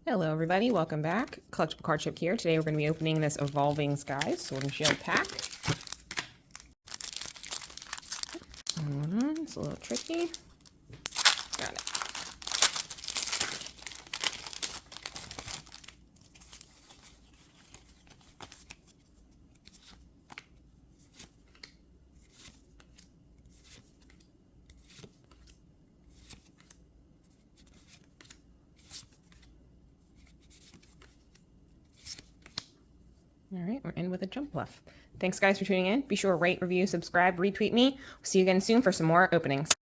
Hello everybody, welcome back. Collectible Card Chick here. Today we're going to be opening this Evolving Skies Sword and Shield pack. It's a little tricky. Got it. All right, we're in with a jump bluff. Thanks guys for tuning in. Be sure to rate, review, subscribe, retweet me. See you again soon for some more openings.